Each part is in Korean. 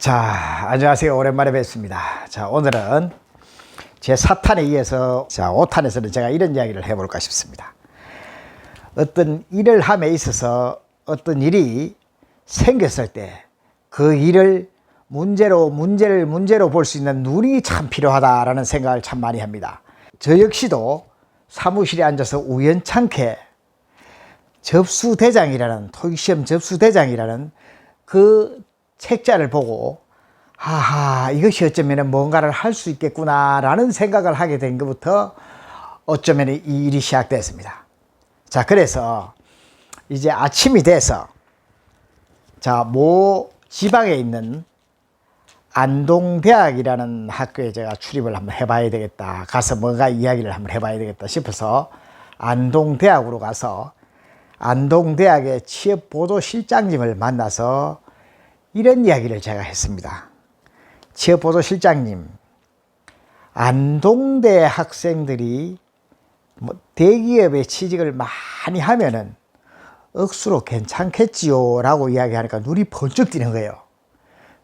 자, 안녕하세요. 오랜만에 뵙습니다. 자, 오늘은 제 4탄에 이어서 5탄에서는 제가 이런 이야기를 해볼까 싶습니다. 어떤 일을 함에 있어서 어떤 일이 생겼을 때 그 일을 문제를 볼 수 있는 눈이 참 필요하다라는 생각을 참 많이 합니다. 저 역시도 사무실에 앉아서 우연찮게 토익시험 접수대장이라는 그 책자를 보고 이것이 어쩌면 뭔가를 할 수 있겠구나라는 생각을 하게 된 것부터 어쩌면 이 일이 시작됐습니다. 자, 그래서 이제 아침이 돼서 모 지방에 있는 안동대학이라는 학교에 제가 출입을 한번 해봐야 되겠다. 가서 뭔가 이야기를 한번 해봐야 되겠다 싶어서 안동대학으로 가서 안동대학의 취업보도실장님을 만나서 이런 이야기를 제가 했습니다. 취업보도실장님, 안동대 학생들이 대기업에 취직을 많이 하면은 억수로 괜찮겠지요 라고 이야기하니까 눈이 번쩍 뜨는 거예요.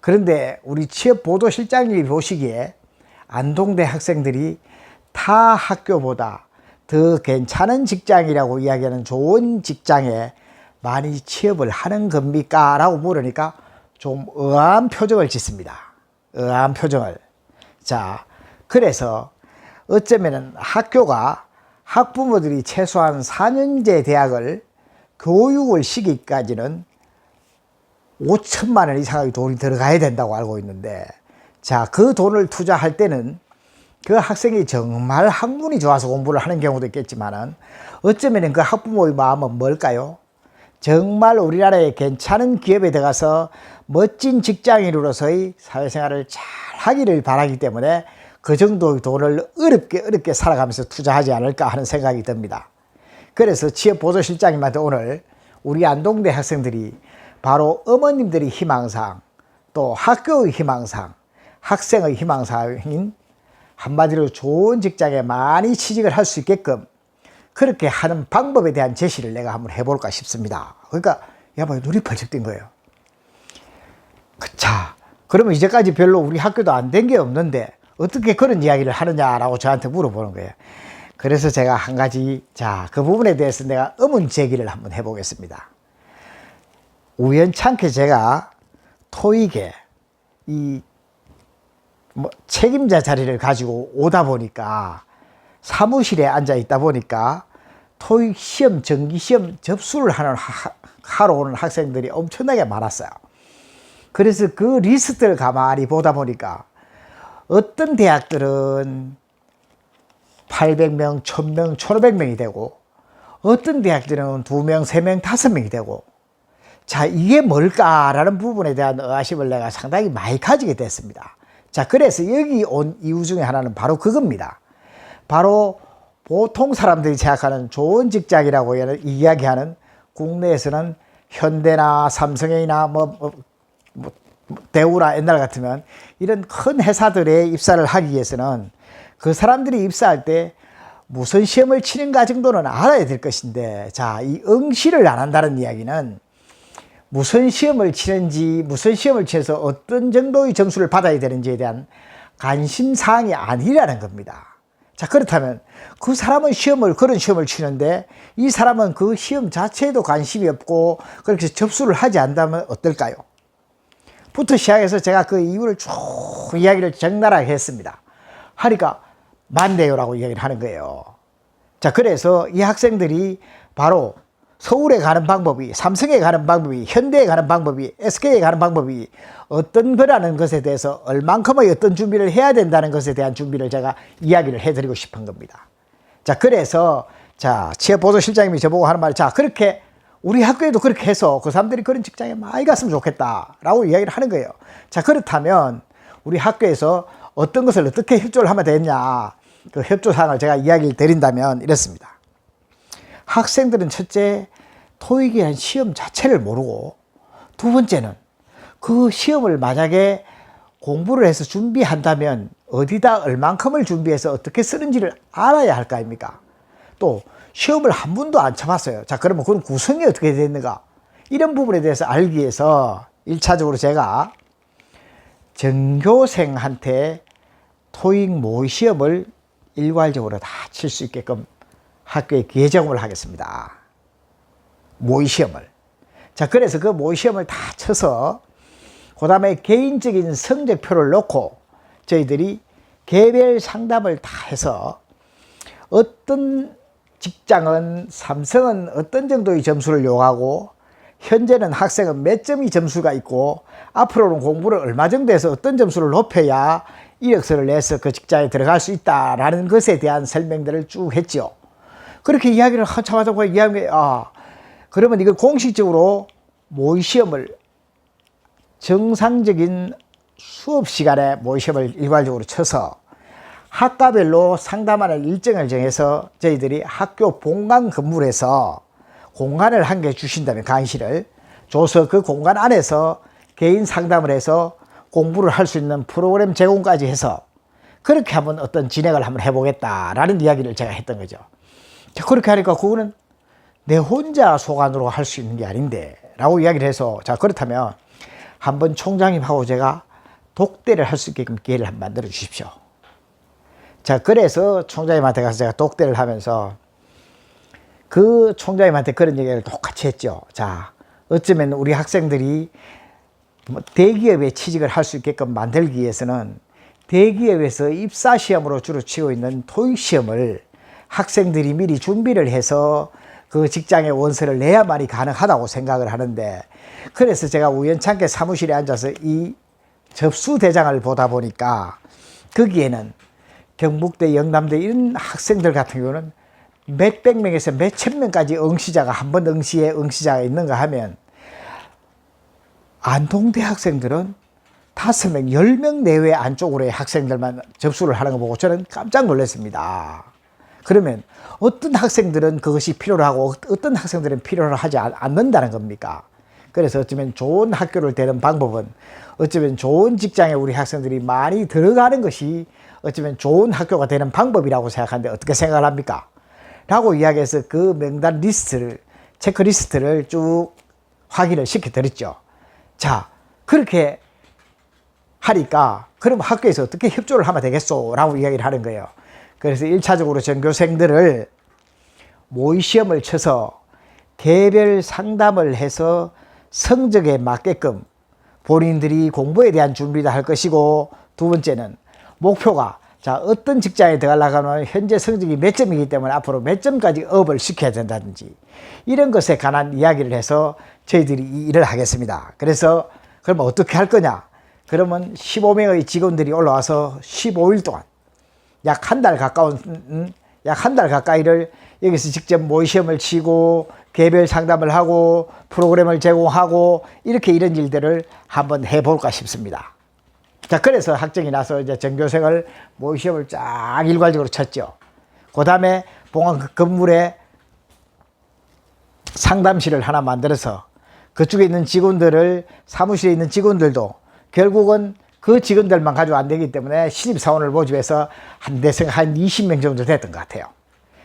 그런데 우리 취업보도실장님이 보시기에 안동대 학생들이 타 학교보다 더 괜찮은 직장이라고 이야기하는 좋은 직장에 많이 취업을 하는 겁니까? 라고 물으니까 좀 의아한 표정을 짓습니다. 의아한 표정을. 자, 그래서 어쩌면은 학교가 학부모들이 최소한 4년제 대학을 교육을 시기까지는 5천만 원 이상의 돈이 들어가야 된다고 알고 있는데, 자, 그 돈을 투자할 때는 그 학생이 정말 학문이 좋아서 공부를 하는 경우도 있겠지만은 어쩌면은 그 학부모의 마음은 뭘까요? 정말 우리나라의 괜찮은 기업에 들어가서 멋진 직장인으로서의 사회생활을 잘 하기를 바라기 때문에 그 정도의 돈을 어렵게 살아가면서 투자하지 않을까 하는 생각이 듭니다. 그래서 취업보도실장님한테 오늘 우리 안동대 학생들이 바로 어머님들의 희망사항, 또 학교의 희망사항, 학생의 희망사항인 한마디로 좋은 직장에 많이 취직을 할 수 있게끔 그렇게 하는 방법에 대한 제시를 내가 한번 해볼까 싶습니다. 그러니까 눈이 벌쩍 뜬 거예요. 자, 그러면 이제까지 별로 우리 학교도 안 된 게 없는데 어떻게 그런 이야기를 하느냐라고 저한테 물어보는 거예요. 그래서 제가 한 가지, 그 부분에 대해서 내가 의문 제기를 한번 해보겠습니다. 우연찮게 제가 토익에 책임자 자리를 가지고 오다 보니까 사무실에 앉아 있다 보니까 토익 시험, 정기시험 접수를 하러 오는 학생들이 엄청나게 많았어요. 그래서 그 리스트를 가만히 보다 보니까 어떤 대학들은 800명, 1000명, 1500명이 되고 어떤 대학들은 2명, 3명, 5명이 되고, 자, 이게 뭘까라는 부분에 대한 의아심을 내가 상당히 많이 가지게 됐습니다. 자, 그래서 여기 온 이유 중에 하나는 바로 그겁니다. 바로 보통 사람들이 생각하는 좋은 직장이라고 이야기하는 국내에서는 현대나 삼성이나 대우나 옛날 같으면 이런 큰 회사들에 입사를 하기 위해서는 그 사람들이 입사할 때 무슨 시험을 치는가 정도는 알아야 될 것인데, 자, 이 응시를 안 한다는 이야기는 무슨 시험을 치는지, 무슨 시험을 치면서 어떤 정도의 점수를 받아야 되는지에 대한 관심사항이 아니라는 겁니다. 자, 그렇다면 그 사람은 그런 시험을 치는데 이 사람은 그 시험 자체에도 관심이 없고 그렇게 접수를 하지 않다면 어떨까요? 부터 시작해서 제가 그 이유를 쭉 이야기를 적나라하게 했습니다. 하니까 맞네요라고 이야기를 하는 거예요. 자, 그래서 이 학생들이 바로 서울에 가는 방법이, 삼성에 가는 방법이, 현대에 가는 방법이, SK에 가는 방법이 어떤 거라는 것에 대해서 얼만큼의 어떤 준비를 해야 된다는 것에 대한 준비를 제가 이야기를 해드리고 싶은 겁니다. 자, 그래서 취업보도실장님이 저보고 하는 말이, 그렇게 우리 학교에도 그렇게 해서 그 사람들이 그런 직장에 많이 갔으면 좋겠다라고 이야기를 하는 거예요. 자, 그렇다면 우리 학교에서 어떤 것을 어떻게 협조를 하면 되냐, 그 협조사항을 제가 이야기를 드린다면 이렇습니다. 학생들은 첫째, 토익이라는 시험 자체를 모르고, 두 번째는 그 시험을 만약에 공부를 해서 준비한다면 어디다 얼만큼을 준비해서 어떻게 쓰는지를 알아야 할 거 아닙니까? 또 시험을 한 번도 안 쳐봤어요. 자, 그러면 그런 구성이 어떻게 되는가? 이런 부분에 대해서 알기 위해서 1차적으로 제가 전교생한테 토익 모의 시험을 일괄적으로 다 칠 수 있게끔 학교에 기회제공을 하겠습니다. 모의 시험을. 자, 그래서 그 모의 시험을 다 쳐서 그 다음에 개인적인 성적표를 놓고 저희들이 개별 상담을 다 해서 어떤 직장은, 삼성은 어떤 정도의 점수를 요구하고 현재는 학생은 몇 점의 점수가 있고 앞으로는 공부를 얼마 정도 해서 어떤 점수를 높여야 이력서를 내서 그 직장에 들어갈 수 있다라는 것에 대한 설명들을 쭉 했죠. 그렇게 이야기를 한참 하다 보니 그러면 이걸 공식적으로 모의 시험을 정상적인 수업 시간에 모의 시험을 일괄적으로 쳐서 학과별로 상담하는 일정을 정해서 저희들이 학교 본관 건물에서 해서 공간을 한 개 주신다면 강의실을 줘서 그 공간 안에서 개인 상담을 해서 공부를 할 수 있는 프로그램 제공까지 해서 그렇게 한번 어떤 진행을 한번 해보겠다라는 이야기를 제가 했던 거죠. 자, 그렇게 하니까 그거는 내 혼자 소관으로 할 수 있는 게 아닌데 라고 이야기를 해서 자, 그렇다면 한번 총장님하고 제가 독대를 할 수 있게끔 기회를 한번 만들어 주십시오. 자, 그래서 총장님한테 가서 제가 독대를 하면서 그 총장님한테 그런 얘기를 똑같이 했죠. 자, 어쩌면 우리 학생들이 대기업에 취직을 할 수 있게끔 만들기 위해서는 대기업에서 입사시험으로 주로 치고 있는 토익시험을 학생들이 미리 준비를 해서 그 직장의 원서를 내야만이 가능하다고 생각을 하는데, 그래서 제가 우연찮게 사무실에 앉아서 이 접수 대장을 보다 보니까 거기에는 경북대, 영남대 이런 학생들 같은 경우는 몇백 명에서 몇천 명까지 응시자가 한 번 응시에 응시자가 있는가 하면 안동대 학생들은 5명, 10명 내외 안쪽으로의 학생들만 접수를 하는 거 보고 저는 깜짝 놀랐습니다. 그러면 어떤 학생들은 그것이 필요로 하고 어떤 학생들은 필요로 하지 않는다는 겁니까? 그래서 어쩌면 좋은 학교를 되는 방법은 어쩌면 좋은 직장에 우리 학생들이 많이 들어가는 것이 어쩌면 좋은 학교가 되는 방법이라고 생각하는데 어떻게 생각을 합니까? 라고 이야기해서 그 명단 리스트를, 체크리스트를 쭉 확인을 시켜드렸죠. 자, 그렇게 하니까 그럼 학교에서 어떻게 협조를 하면 되겠소? 라고 이야기를 하는 거예요. 그래서 1차적으로 전교생들을 모의 시험을 쳐서 개별 상담을 해서 성적에 맞게끔 본인들이 공부에 대한 준비도 할 것이고, 두 번째는 목표가 자, 어떤 직장에 들어가려고 하면 현재 성적이 몇 점이기 때문에 앞으로 몇 점까지 업을 시켜야 된다든지 이런 것에 관한 이야기를 해서 저희들이 이 일을 하겠습니다. 그래서 그러면 어떻게 할 거냐? 그러면 15명의 직원들이 올라와서 15일 동안 약 한 달 가까이를 여기서 직접 모의 시험을 치고 개별 상담을 하고 프로그램을 제공하고 이렇게 이런 일들을 한번 해볼까 싶습니다. 자, 그래서 학정이 나서 이제 전교생을 모의 시험을 쫙 일괄적으로 쳤죠. 그 다음에 본관 건물에 상담실을 하나 만들어서 그쪽에 있는 직원들을, 사무실에 있는 직원들도 결국은 그 직원들만 가지고 안 되기 때문에 신입사원을 모집해서 한 20명 정도 됐던 것 같아요.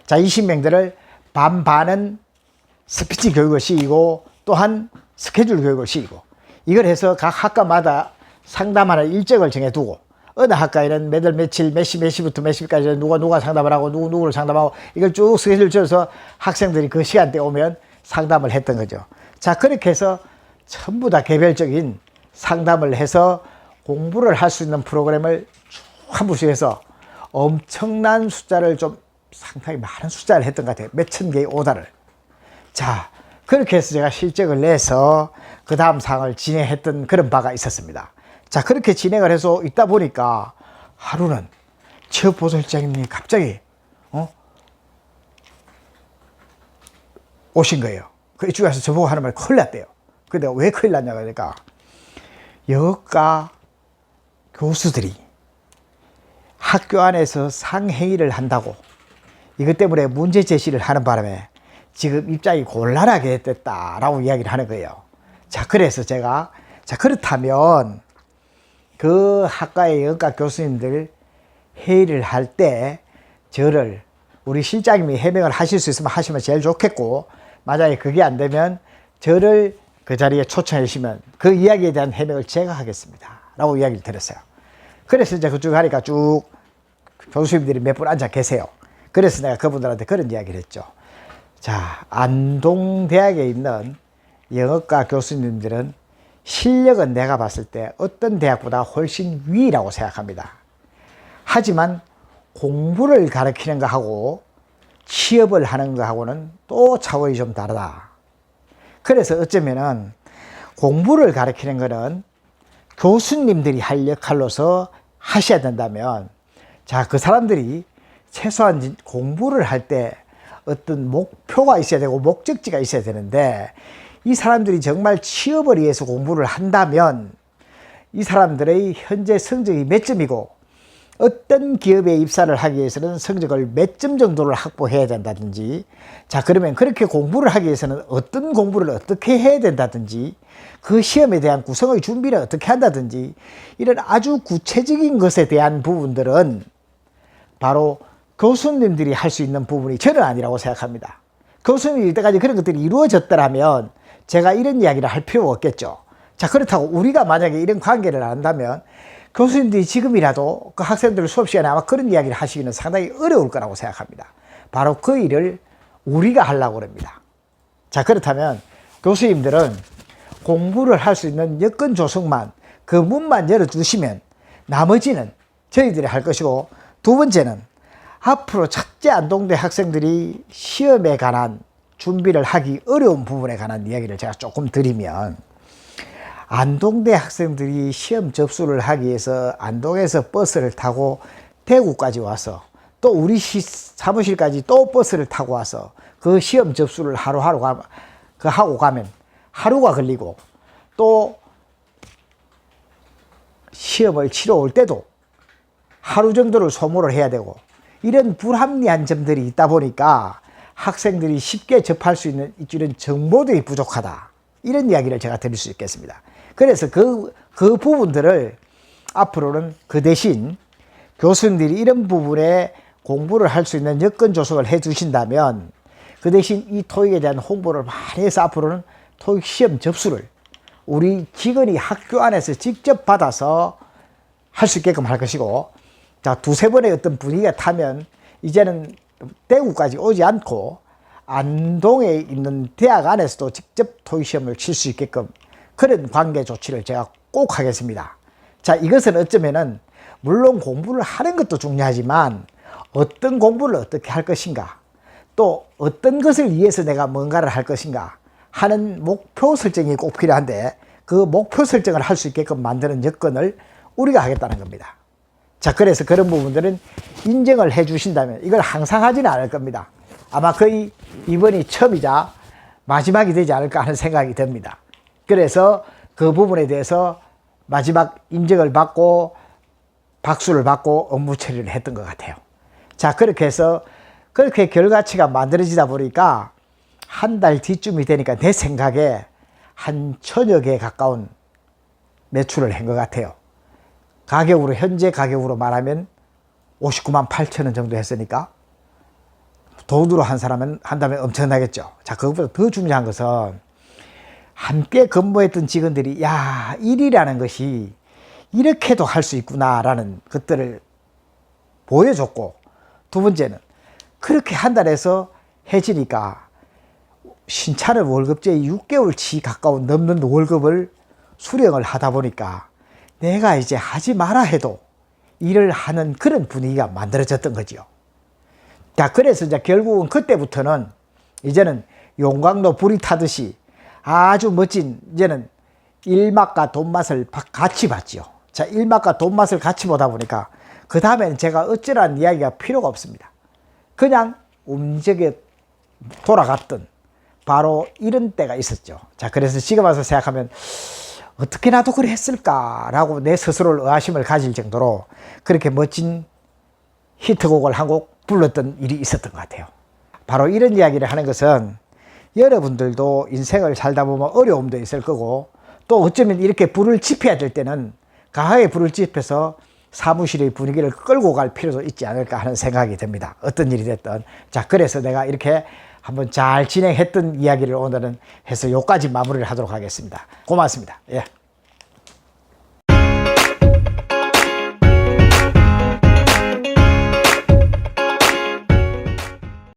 자, 20명들을 반은 스피치 교육을 시키고 또한 스케줄 교육을 시키고 이걸 해서 각 학과마다 상담하는 일정을 정해두고 어느 학과에는 몇월 며칠 몇 시부터 몇 시까지 누가 상담을 하고 누구를 상담하고 이걸 쭉 스케줄 짜서 학생들이 그 시간대에 오면 상담을 했던 거죠. 자, 그렇게 해서 전부 다 개별적인 상담을 해서 공부를 할 수 있는 프로그램을 쭉 한 부씩 해서 엄청난 숫자를, 좀 상당히 많은 숫자를 했던 것 같아요. 몇천 개의 오다를. 자, 그렇게 해서 제가 실적을 내서 그 다음 사항을 진행했던 그런 바가 있었습니다. 자, 그렇게 진행을 해서 있다 보니까 하루는 체육보도실장님이 갑자기 오신 거예요. 그 이쪽에 와서 저보고 하는 말이 큰일 났대요. 근데 왜 큰일 났냐 그러니까 여가 교수들이 학교 안에서 상행위를 한다고 이것 때문에 문제 제시를 하는 바람에 지금 입장이 곤란하게 됐다라고 이야기를 하는 거예요. 자, 그래서 제가 자, 그렇다면 그 학과의 여가 교수님들 회의를 할 때 저를 우리 실장님이 해명을 하실 수 있으면 하시면 제일 좋겠고, 만약에 그게 안 되면 저를 그 자리에 초청해 주시면 그 이야기에 대한 해명을 제가 하겠습니다 라고 이야기를 드렸어요. 그래서 이제 그쪽 가니까 쭉 교수님들이 몇 분 앉아 계세요. 그래서 내가 그분들한테 그런 이야기를 했죠. 자, 안동대학에 있는 영어과 교수님들은 실력은 내가 봤을 때 어떤 대학보다 훨씬 위라고 생각합니다. 하지만 공부를 가르치는 거하고 취업을 하는 거하고는 또 차원이 좀 다르다. 그래서 어쩌면은 공부를 가르치는 거는 교수님들이 할 역할로서 하셔야 된다면, 자, 그 사람들이 최소한 공부를 할 때 어떤 목표가 있어야 되고 목적지가 있어야 되는데, 이 사람들이 정말 취업을 위해서 공부를 한다면 이 사람들의 현재 성적이 몇 점이고 어떤 기업에 입사를 하기 위해서는 성적을 몇 점 정도를 확보해야 된다든지, 자, 그러면 그렇게 공부를 하기 위해서는 어떤 공부를 어떻게 해야 된다든지, 그 시험에 대한 구성의 준비를 어떻게 한다든지, 이런 아주 구체적인 것에 대한 부분들은 바로 교수님들이 할 수 있는 부분이 저는 아니라고 생각합니다. 교수님이 이때까지 그런 것들이 이루어졌더라면 제가 이런 이야기를 할 필요가 없겠죠. 자, 그렇다고 우리가 만약에 이런 관계를 안다면 교수님들이 지금이라도 그 학생들 수업 시간에 아마 그런 이야기를 하시기는 상당히 어려울 거라고 생각합니다. 바로 그 일을 우리가 하려고 합니다. 자, 그렇다면 교수님들은 공부를 할 수 있는 여건 조성만, 그 문만 열어주시면 나머지는 저희들이 할 것이고, 두 번째는 앞으로 첫째 안동대 학생들이 시험에 관한 준비를 하기 어려운 부분에 관한 이야기를 제가 조금 드리면, 안동대 학생들이 시험 접수를 하기 위해서 안동에서 버스를 타고 대구까지 와서 또 우리 사무실까지 또 버스를 타고 와서 그 시험 접수를 하루하루 하고 가면 하루가 걸리고, 또 시험을 치러 올 때도 하루 정도를 소모를 해야 되고, 이런 불합리한 점들이 있다 보니까 학생들이 쉽게 접할 수 있는 이런 정보들이 부족하다, 이런 이야기를 제가 드릴 수 있겠습니다. 그래서 그 부분들을 앞으로는 그 대신 교수님들이 이런 부분에 공부를 할 수 있는 여건 조성을 해 주신다면, 그 대신 이 토익에 대한 홍보를 많이 해서 앞으로는 토익 시험 접수를 우리 직원이 학교 안에서 직접 받아서 할 수 있게끔 할 것이고, 자, 두세 번의 어떤 분위기가 타면 이제는 대구까지 오지 않고 안동에 있는 대학 안에서도 직접 토익 시험을 칠 수 있게끔 그런 관계 조치를 제가 꼭 하겠습니다. 자, 이것은 어쩌면은 물론 공부를 하는 것도 중요하지만 어떤 공부를 어떻게 할 것인가, 또 어떤 것을 위해서 내가 뭔가를 할 것인가 하는 목표 설정이 꼭 필요한데, 그 목표 설정을 할 수 있게끔 만드는 여건을 우리가 하겠다는 겁니다. 자, 그래서 그런 부분들은 인정을 해 주신다면 이걸 항상 하지는 않을 겁니다. 아마 거의 이번이 처음이자 마지막이 되지 않을까 하는 생각이 듭니다. 그래서 그 부분에 대해서 마지막 인정을 받고 박수를 받고 업무 처리를 했던 것 같아요. 자, 그렇게 해서 그렇게 결과치가 만들어지다 보니까 한 달 뒤쯤이 되니까 내 생각에 한 1000여 개에 가까운 매출을 한 것 같아요. 가격으로, 현재 가격으로 말하면 59만 8천 원 정도 했으니까 돈으로 한다면 엄청나겠죠. 자, 그것보다 더 중요한 것은 함께 근무했던 직원들이, 야, 일이라는 것이 이렇게도 할 수 있구나라는 것들을 보여줬고, 두 번째는 그렇게 한 달에서 해지니까 신차를 월급제 6개월치 가까운 넘는 월급을 수령을 하다 보니까 내가 이제 하지 마라 해도 일을 하는 그런 분위기가 만들어졌던 거죠. 자, 그래서 이제 결국은 그때부터는 이제는 용광로 불이 타듯이 아주 멋진, 이제는 일맛과 돈맛을 같이 봤죠. 자, 일맛과 돈맛을 같이 보다 보니까 그 다음에는 제가 어쩌라는 이야기가 필요가 없습니다. 그냥 움직여 돌아갔던 바로 이런 때가 있었죠. 자, 그래서 지금 와서 생각하면 어떻게 나도 그래 했을까라고 내 스스로를 의아심을 가질 정도로 그렇게 멋진 히트곡을 한 곡 불렀던 일이 있었던 것 같아요. 바로 이런 이야기를 하는 것은 여러분들도 인생을 살다 보면 어려움도 있을 거고, 또 어쩌면 이렇게 불을 지펴야 될 때는 강하게 불을 지펴서 사무실의 분위기를 끌고 갈 필요도 있지 않을까 하는 생각이 듭니다. 어떤 일이 됐든. 자, 그래서 내가 이렇게 한번 잘 진행했던 이야기를 오늘은 해서 여기까지 마무리를 하도록 하겠습니다. 고맙습니다. 예.